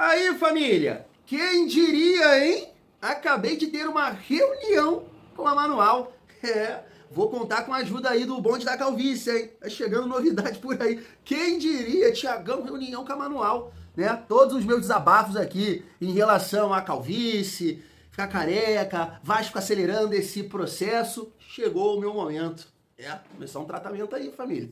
Aí, família, quem diria, hein? Acabei de ter uma reunião com a Manual. Vou contar com a ajuda aí do bonde da calvície, hein? Tá chegando novidade por aí. Quem diria, Tiagão, reunião com a Manual, né? Todos os meus desabafos aqui em relação à calvície, ficar careca, Vasco acelerando esse processo. Chegou o meu momento. Começar um tratamento aí, família.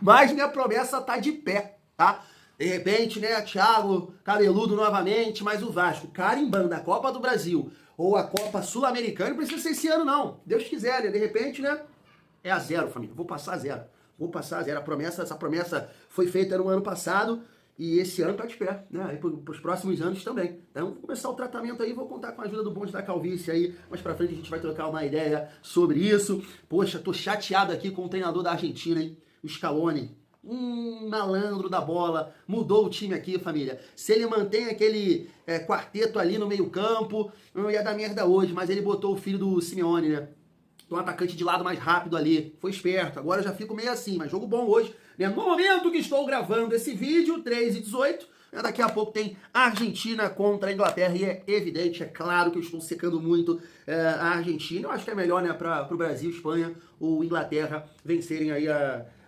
Mas minha promessa tá de pé, tá? De repente, né, Thiago, cabeludo novamente, mas o Vasco carimbando a Copa do Brasil ou a Copa Sul-Americana, não precisa ser esse ano não. Deus quiser, né? De repente, né, é a zero, família. Vou passar a zero. Vou passar a zero. Essa promessa foi feita no ano passado e esse ano tá de pé, né? E pros próximos anos também. Então, vou começar o tratamento aí, vou contar com a ajuda do bonde da calvície aí. Mais pra frente a gente vai trocar uma ideia sobre isso. Poxa, tô chateado aqui com o treinador da Argentina, hein? O Scaloni. Malandro da bola, mudou o time aqui, família. Se ele mantém aquele quarteto ali no meio campo, não ia dar merda hoje, mas ele botou o filho do Simeone, né? Um atacante de lado mais rápido ali, foi esperto. Agora eu já fico meio assim, mas jogo bom hoje, né? No momento que estou gravando esse vídeo, 3h18, daqui a pouco tem Argentina contra a Inglaterra e é evidente, é claro que eu estou secando muito a Argentina. Eu acho que é melhor, né, para o Brasil, Espanha ou Inglaterra vencerem aí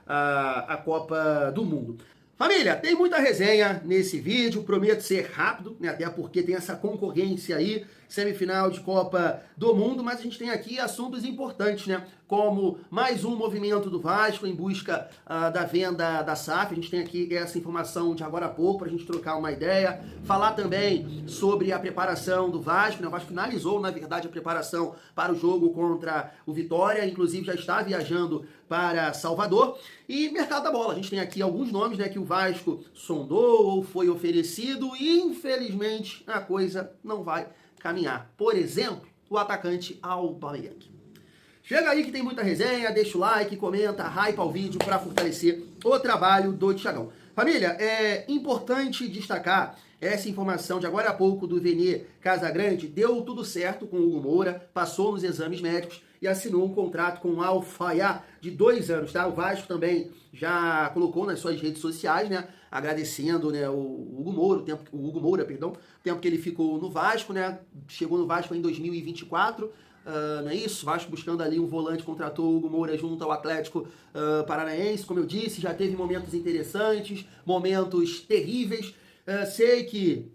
a Copa do Mundo. Família, tem muita resenha nesse vídeo, prometo ser rápido, né, até porque tem essa concorrência aí, semifinal de Copa do Mundo, mas a gente tem aqui assuntos importantes, né, como mais um movimento do Vasco em busca da venda da SAF. A gente tem aqui essa informação de agora a pouco para a gente trocar uma ideia, falar também sobre a preparação do Vasco, né, o Vasco finalizou, na verdade, a preparação para o jogo contra o Vitória, inclusive já está viajando para Salvador, e mercado da bola. A gente tem aqui alguns nomes, né, que o Vasco sondou ou foi oferecido e infelizmente a coisa não vai caminhar. Por exemplo, o atacante Aubameyang. Chega aí que tem muita resenha, deixa o like, comenta, hypa o vídeo para fortalecer o trabalho do Thiagão. Família, é importante destacar essa informação de agora a pouco do Vene Casagrande. Deu tudo certo com o Hugo Moura, passou nos exames médicos e assinou um contrato com o Al-Fayha de 2 anos, tá? O Vasco também já colocou nas suas redes sociais, né, agradecendo, né, o Hugo Moura, o tempo que ele ficou no Vasco, né? Chegou no Vasco em 2024. Não é isso? Vasco buscando ali um volante, contratou o Hugo Moura junto ao Atlético Paranaense, como eu disse, já teve momentos interessantes, momentos terríveis. Sei que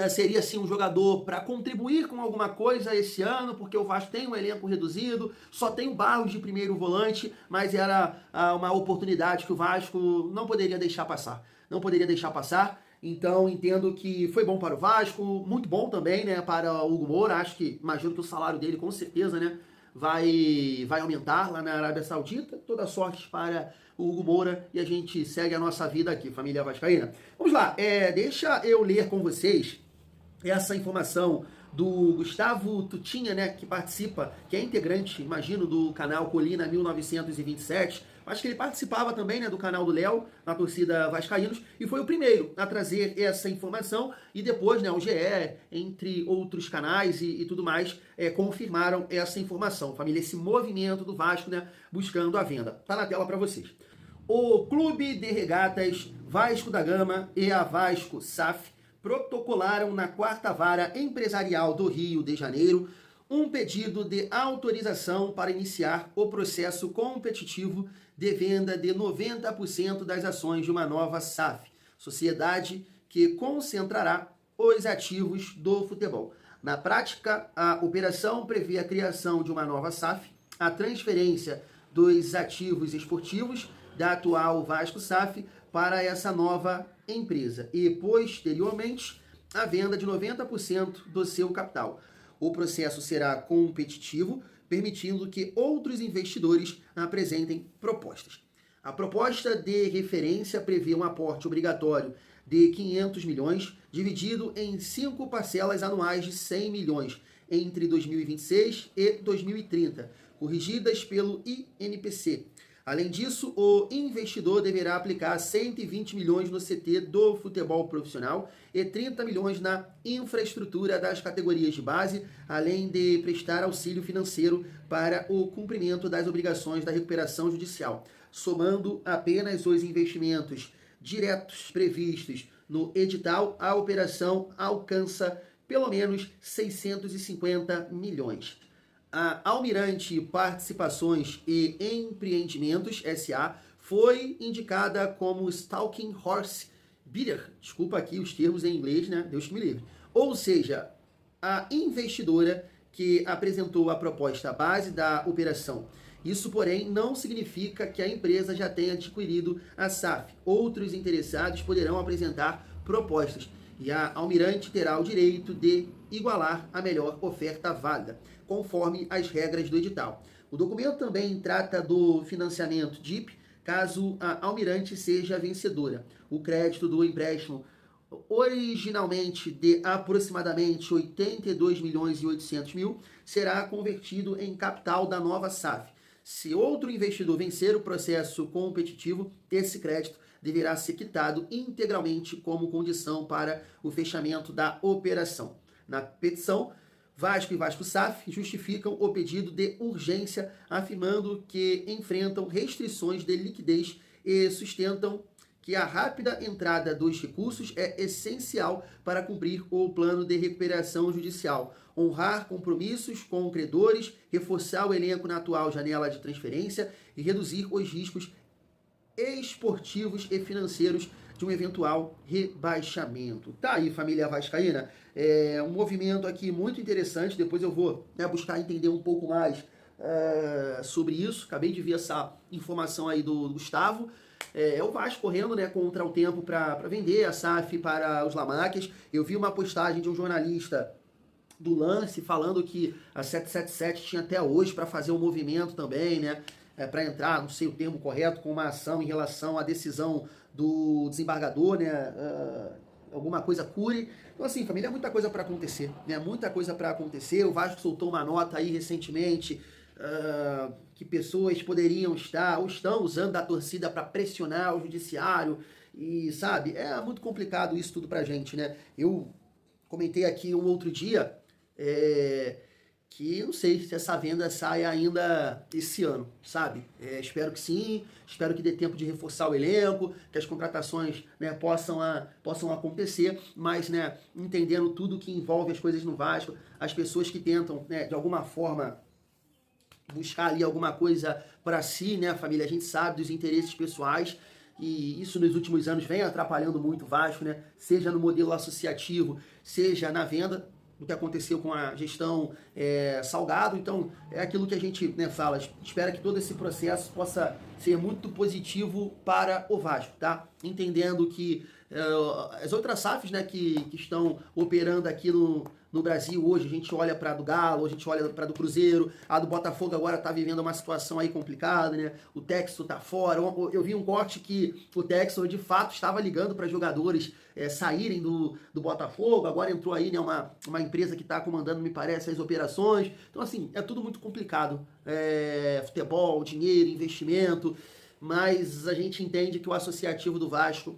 seria sim um jogador para contribuir com alguma coisa esse ano, porque o Vasco tem um elenco reduzido, só tem o Barros de primeiro volante, mas era uma oportunidade que o Vasco não poderia deixar passar. Não poderia deixar passar. Então, entendo que foi bom para o Vasco, muito bom também, né, para o Hugo Moura. Imagino que o salário dele, com certeza, né, vai aumentar lá na Arábia Saudita. Toda sorte para o Hugo Moura e a gente segue a nossa vida aqui, família vascaína. Vamos lá, deixa eu ler com vocês essa informação do Gustavo Tutinha, né, que participa, que é integrante, imagino, do canal Colina 1927. Acho que ele participava também, né, do canal do Léo, na torcida Vascaínos, e foi o primeiro a trazer essa informação, e depois, né, o GE, entre outros canais e tudo mais, confirmaram essa informação. Família, esse movimento do Vasco, né, buscando a venda. Tá na tela para vocês. O Clube de Regatas Vasco da Gama e a Vasco SAF protocolaram na 4ª Vara Empresarial do Rio de Janeiro um pedido de autorização para iniciar o processo competitivo de venda de 90% das ações de uma nova SAF, sociedade que concentrará os ativos do futebol. Na prática, a operação prevê a criação de uma nova SAF, a transferência dos ativos esportivos da atual Vasco SAF para essa nova empresa e, posteriormente, a venda de 90% do seu capital. O processo será competitivo, permitindo que outros investidores apresentem propostas. A proposta de referência prevê um aporte obrigatório de 500 milhões, dividido em 5 parcelas anuais de 100 milhões entre 2026 e 2030, corrigidas pelo INPC. Além disso, o investidor deverá aplicar 120 milhões no CT do futebol profissional e 30 milhões na infraestrutura das categorias de base, além de prestar auxílio financeiro para o cumprimento das obrigações da recuperação judicial, somando apenas os investimentos diretos previstos no edital, a operação alcança pelo menos 650 milhões. A Almirante Participações e Empreendimentos S.A. foi indicada como Stalking Horse Bidder, desculpa aqui os termos em inglês, né? Deus que me livre. Ou seja, a investidora que apresentou a proposta base da operação. Isso, porém, não significa que a empresa já tenha adquirido a SAF. Outros interessados poderão apresentar propostas e a Almirante terá o direito de igualar a melhor oferta válida, conforme as regras do edital. O documento também trata do financiamento DIP, caso a Almirante seja vencedora. O crédito do empréstimo, originalmente de aproximadamente 82 milhões e 800 mil, será convertido em capital da nova SAF. Se outro investidor vencer o processo competitivo, esse crédito deverá ser quitado integralmente como condição para o fechamento da operação. Na petição, Vasco e Vasco SAF justificam o pedido de urgência, afirmando que enfrentam restrições de liquidez e sustentam que a rápida entrada dos recursos é essencial para cumprir o plano de recuperação judicial, honrar compromissos com credores, reforçar o elenco na atual janela de transferência e reduzir os riscos esportivos e financeiros de um eventual rebaixamento. Tá aí, família vascaína, é um movimento aqui muito interessante, depois eu vou buscar entender um pouco mais sobre isso. Acabei de ver essa informação aí do Gustavo. É o Vasco correndo, né, contra o tempo para vender a SAF para os Lamáquias. Eu vi uma postagem de um jornalista do Lance falando que a 777 tinha até hoje para fazer um movimento também, né, para entrar, não sei o termo correto, com uma ação em relação à decisão do desembargador, né, alguma coisa cure. Então, assim, família, é muita coisa para acontecer, né, muita coisa para acontecer. O Vasco soltou uma nota aí recentemente que pessoas poderiam estar ou estão usando da torcida para pressionar o judiciário e, sabe, é muito complicado isso tudo pra gente, né? Eu comentei aqui um outro dia que não sei se essa venda sai ainda esse ano, sabe? Espero que sim, espero que dê tempo de reforçar o elenco, que as contratações, né, possam acontecer, mas, né, entendendo tudo que envolve as coisas no Vasco, as pessoas que tentam, né, de alguma forma buscar ali alguma coisa para si, né, família? A gente sabe dos interesses pessoais e isso nos últimos anos vem atrapalhando muito o Vasco, né? Seja no modelo associativo, seja na venda, o que aconteceu com a gestão Salgado. Então, é aquilo que a gente, né, fala, espera que todo esse processo possa ser muito positivo para o Vasco, tá? Entendendo que as outras SAFs, né, que estão operando aqui no Brasil hoje, a gente olha para a do Galo, a gente olha para a do Cruzeiro, a do Botafogo agora está vivendo uma situação aí complicada, né? O Textor está fora. Eu vi um corte que o Textor de fato estava ligando para jogadores saírem do Botafogo, agora entrou aí, né, uma empresa que está comandando, me parece, as operações. Então, assim, é tudo muito complicado. Futebol, dinheiro, investimento, mas a gente entende que o associativo do Vasco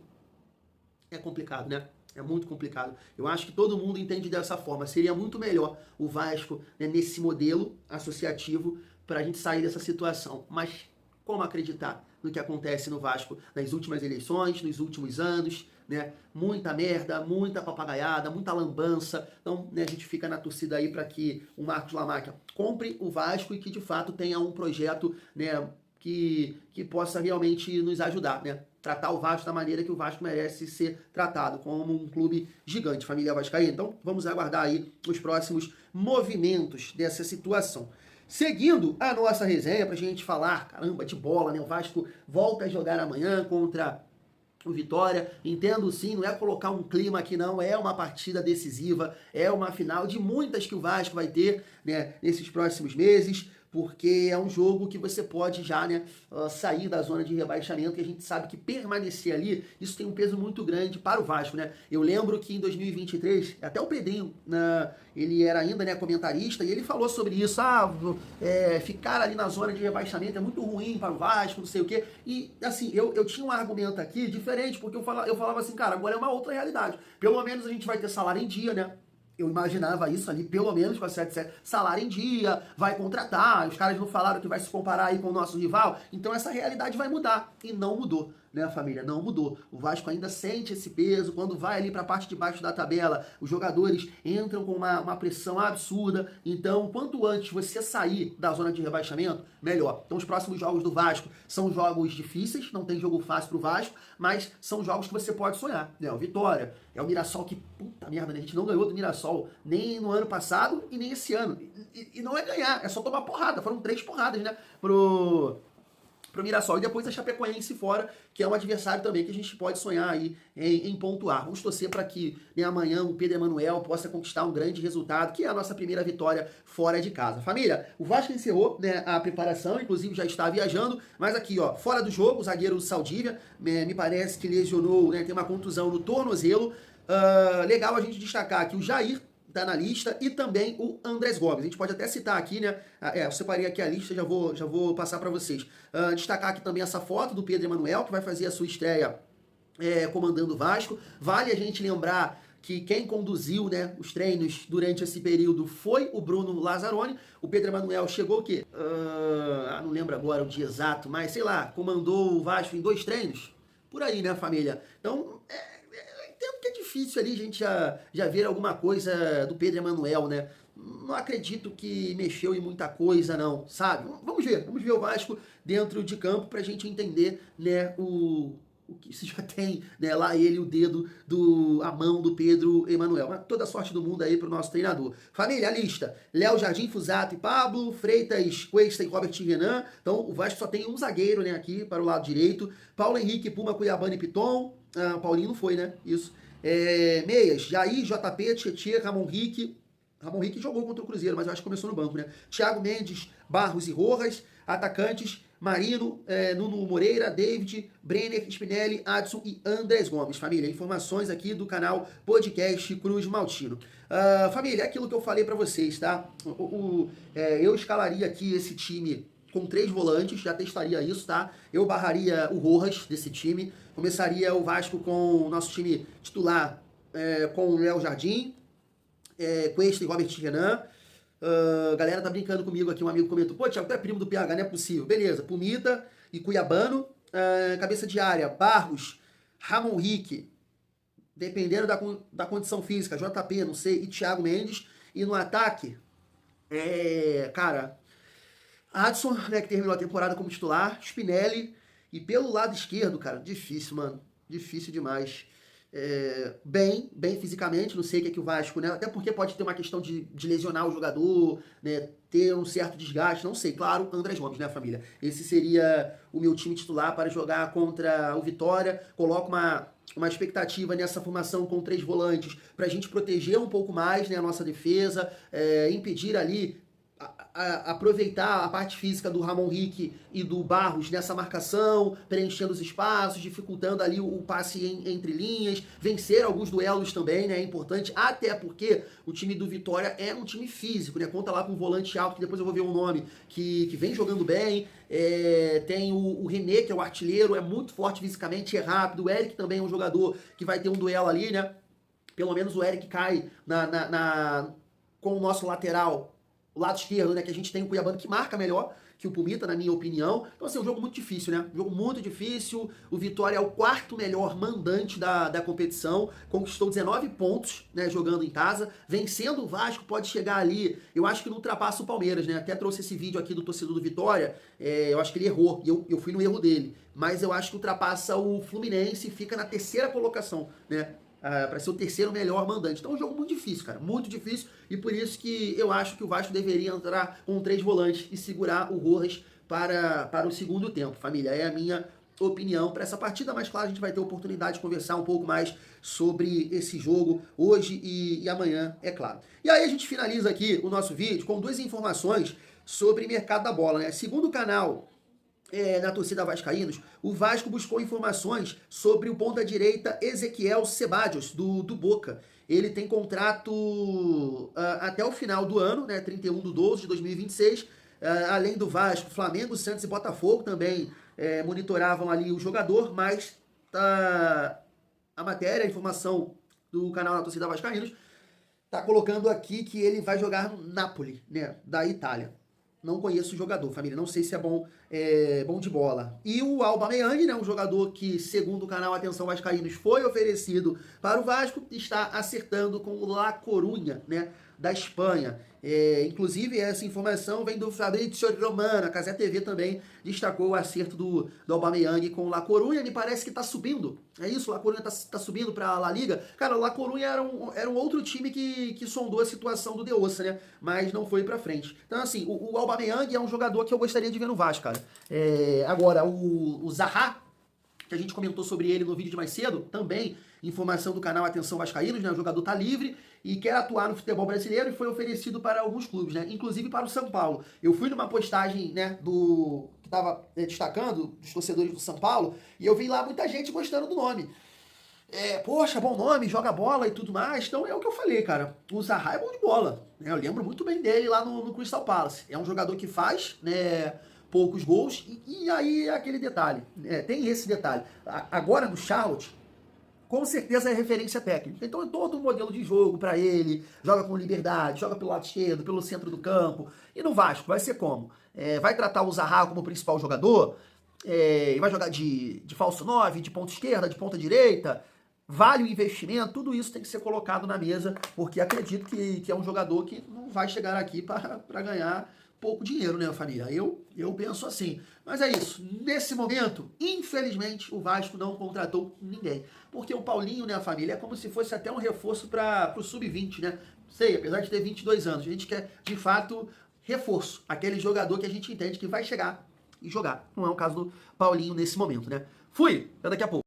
é complicado, né? É muito complicado. Eu acho que todo mundo entende dessa forma. Seria muito melhor o Vasco, né, nesse modelo associativo para a gente sair dessa situação. Mas como acreditar no que acontece no Vasco nas últimas eleições, nos últimos anos, né? Muita merda, muita papagaiada, muita lambança. Então, né, a gente fica na torcida aí para que o Marcos Lamáquia compre o Vasco e que de fato tenha um projeto, né, que possa realmente nos ajudar, né? Tratar o Vasco da maneira que o Vasco merece ser tratado, como um clube gigante, família vascaína. Então, vamos aguardar aí os próximos movimentos dessa situação. Seguindo a nossa resenha, pra gente falar, caramba, de bola, né? O Vasco volta a jogar amanhã contra o Vitória. Entendo sim, não é colocar um clima aqui não, é uma partida decisiva, é uma final de muitas que o Vasco vai ter, né, nesses próximos meses, porque é um jogo que você pode já, né, sair da zona de rebaixamento, e a gente sabe que permanecer ali, isso tem um peso muito grande para o Vasco, né? Eu lembro que em 2023, até o Pedrinho, ele era ainda, né, comentarista, e ele falou sobre isso, ficar ali na zona de rebaixamento é muito ruim para o Vasco, não sei o quê, e assim, eu tinha um argumento aqui diferente, porque eu falava assim, cara, agora é uma outra realidade, pelo menos a gente vai ter salário em dia, né? Eu imaginava isso ali, pelo menos com a 77, salário em dia, vai contratar, os caras não falaram que vai se comparar aí com o nosso rival, então essa realidade vai mudar, e não mudou. né, família? Não mudou. O Vasco ainda sente esse peso. Quando vai ali para a parte de baixo da tabela, os jogadores entram com uma pressão absurda. Então, quanto antes você sair da zona de rebaixamento, melhor. Então, os próximos jogos do Vasco são jogos difíceis, não tem jogo fácil pro Vasco, mas são jogos que você pode sonhar, né? O Vitória, é o Mirassol que, puta merda, né? A gente não ganhou do Mirassol nem no ano passado e nem esse ano. E não é ganhar, é só tomar porrada. Foram 3 porradas, né? Pro Mirassol. E depois a Chapecoense fora, que é um adversário também que a gente pode sonhar aí em pontuar. Vamos torcer para que, né, amanhã o Pedro Emanuel possa conquistar um grande resultado, que é a nossa primeira vitória fora de casa. Família, o Vasco encerrou, né, a preparação, inclusive já está viajando, mas aqui, ó, fora do jogo, o zagueiro Saldívia, me parece que lesionou, né, tem uma contusão no tornozelo. Legal a gente destacar que o Jair tá na lista e também o Andrés Gomes. A gente pode até citar aqui, né? Eu separei aqui a lista, já vou passar para vocês. Destacar aqui também essa foto do Pedro Emanuel, que vai fazer a sua estreia comandando o Vasco. Vale a gente lembrar que quem conduziu, né, os treinos durante esse período foi o Bruno Lazzaroni. O Pedro Emanuel chegou o quê? Não lembro agora o dia exato, mas sei lá, comandou o Vasco em 2 treinos. Por aí, né, família? Então, entendo que é difícil ali a gente já ver alguma coisa do Pedro Emanuel, né? Não acredito que mexeu em muita coisa, não, sabe? Vamos ver o Vasco dentro de campo pra gente entender, né, o que se já tem, né, lá ele, o dedo, a mão do Pedro Emanuel. Mas toda a sorte do mundo aí pro nosso treinador. Família, a lista: Léo Jardim, Fusato e Pablo, Freitas, Cuesta e Robert Renan. Então o Vasco só tem um zagueiro, né, aqui para o lado direito. Paulo Henrique, Puma, Cuiabano e Piton. Paulinho não foi, né? Isso. Meias, Jair, JP, Tietê, Ramon Henrique. Ramon Henrique jogou contra o Cruzeiro, mas eu acho que começou no banco, né? Thiago Mendes, Barros e Rojas. Atacantes: Marino, Nuno Moreira, David, Brenner, Spinelli, Adson e Andrés Gomes. Família, informações aqui do canal Podcast Cruz Maltino. Família, é aquilo que eu falei pra vocês, tá? Eu escalaria aqui esse time com 3 volantes, já testaria isso, tá? Eu barraria o Rojas desse time. Começaria o Vasco com o nosso time titular, com o Léo Jardim, Cuesta e Robert Renan. Galera tá brincando comigo aqui, um amigo comentou: pô, Thiago, tu é primo do PH, não é possível. Beleza, Pumita e Cuiabano. Cabeça de área: Barros, Ramon Henrique, dependendo da condição física, JP, não sei, e Thiago Mendes. E no ataque, cara, Adson, né, que terminou a temporada como titular, Spinelli. E pelo lado esquerdo, cara, difícil, mano. Difícil demais. Bem fisicamente, não sei o que é que o Vasco, né? Até porque pode ter uma questão de lesionar o jogador, né? Ter um certo desgaste, não sei. Claro, Andrés Gomes, né, família? Esse seria o meu time titular para jogar contra o Vitória. Coloco uma expectativa nessa formação com 3 volantes para a gente proteger um pouco mais, né, a nossa defesa, impedir ali, aproveitar a parte física do Ramon Henrique e do Barros nessa marcação, preenchendo os espaços, dificultando ali o passe entre linhas, vencer alguns duelos também, né, é importante, até porque o time do Vitória é um time físico, né, conta lá com um volante alto, que depois eu vou ver o nome, que vem jogando bem, tem o René, que é o artilheiro, é muito forte fisicamente, é rápido, o Eric também é um jogador que vai ter um duelo ali, né, pelo menos o Eric cai com o nosso lateral, o lado esquerdo, né, que a gente tem o Cuiabano que marca melhor que o Pumita, na minha opinião. Então, assim, é um jogo muito difícil, né? Um jogo muito difícil. O Vitória é o 4º melhor mandante da competição. Conquistou 19 pontos, né, jogando em casa. Vencendo o Vasco, pode chegar ali, eu acho que não ultrapassa o Palmeiras, né? Até trouxe esse vídeo aqui do torcedor do Vitória. Eu acho que ele errou, e eu fui no erro dele. Mas eu acho que ultrapassa o Fluminense e fica na 3ª colocação, né? Para ser o 3º melhor mandante. Então é um jogo muito difícil, cara, muito difícil, e por isso que eu acho que o Vasco deveria entrar com 3 volantes e segurar o Rojas para o segundo tempo, família. É a minha opinião para essa partida, mas claro, a gente vai ter oportunidade de conversar um pouco mais sobre esse jogo hoje e amanhã, é claro. E aí a gente finaliza aqui o nosso vídeo com 2 informações sobre mercado da bola, né? Segundo o canal na torcida vascaínos, o Vasco buscou informações sobre o ponta-direita Ezequiel Sebadios, do Boca. Ele tem contrato até o final do ano, né, 31/12 de 2026. Além do Vasco, Flamengo, Santos e Botafogo também monitoravam ali o jogador, mas a matéria, a informação do canal na torcida vascaínos, tá colocando aqui que ele vai jogar no Napoli, né, da Itália. Não conheço o jogador, família. Não sei se bom de bola. E o Aubameyang, né, um jogador que, segundo o canal Atenção Vascaínos, foi oferecido para o Vasco, está acertando com o La Coruña, né, da Espanha. Inclusive, essa informação vem do Fabrizio Romano. A Cazé TV também destacou o acerto do Aubameyang com o La Coruña. Me parece que está subindo. É isso, o La Coruña tá subindo para a La Liga. Cara, o La Coruña era um outro time que sondou a situação do De Ossa, né? Mas não foi para frente. Então, assim, o Aubameyang é um jogador que eu gostaria de ver no Vasco, cara. Agora, o Zaha, que a gente comentou sobre ele no vídeo de mais cedo, também informação do canal Atenção Vascaínos, né? O jogador tá livre e quer atuar no futebol brasileiro e foi oferecido para alguns clubes, né? Inclusive para o São Paulo. Eu fui numa postagem, né, que tava destacando dos torcedores do São Paulo e eu vi lá muita gente gostando do nome. Poxa, bom nome, joga bola e tudo mais. Então é o que eu falei, cara. O Zaha é bom de bola, né? Eu lembro muito bem dele lá no Crystal Palace. É um jogador que faz, né, poucos gols e aí é aquele detalhe. Tem esse detalhe. Agora no Charlotte, com certeza é referência técnica. Então é todo um modelo de jogo para ele, joga com liberdade, joga pelo lado esquerdo, pelo centro do campo. E no Vasco vai ser como? Vai tratar o Zaha como principal jogador? Vai jogar de falso 9, de ponta esquerda, de ponta direita? Vale o investimento? Tudo isso tem que ser colocado na mesa, porque acredito que é um jogador que não vai chegar aqui para ganhar pouco dinheiro, né, família? Eu penso assim. Mas é isso. Nesse momento, infelizmente, o Vasco não contratou ninguém. Porque o Paulinho, né, a família, é como se fosse até um reforço para o Sub-20, né? Sei, apesar de ter 22 anos. A gente quer, de fato, reforço. Aquele jogador que a gente entende que vai chegar e jogar. Não é o caso do Paulinho nesse momento, né? Fui! Até daqui a pouco.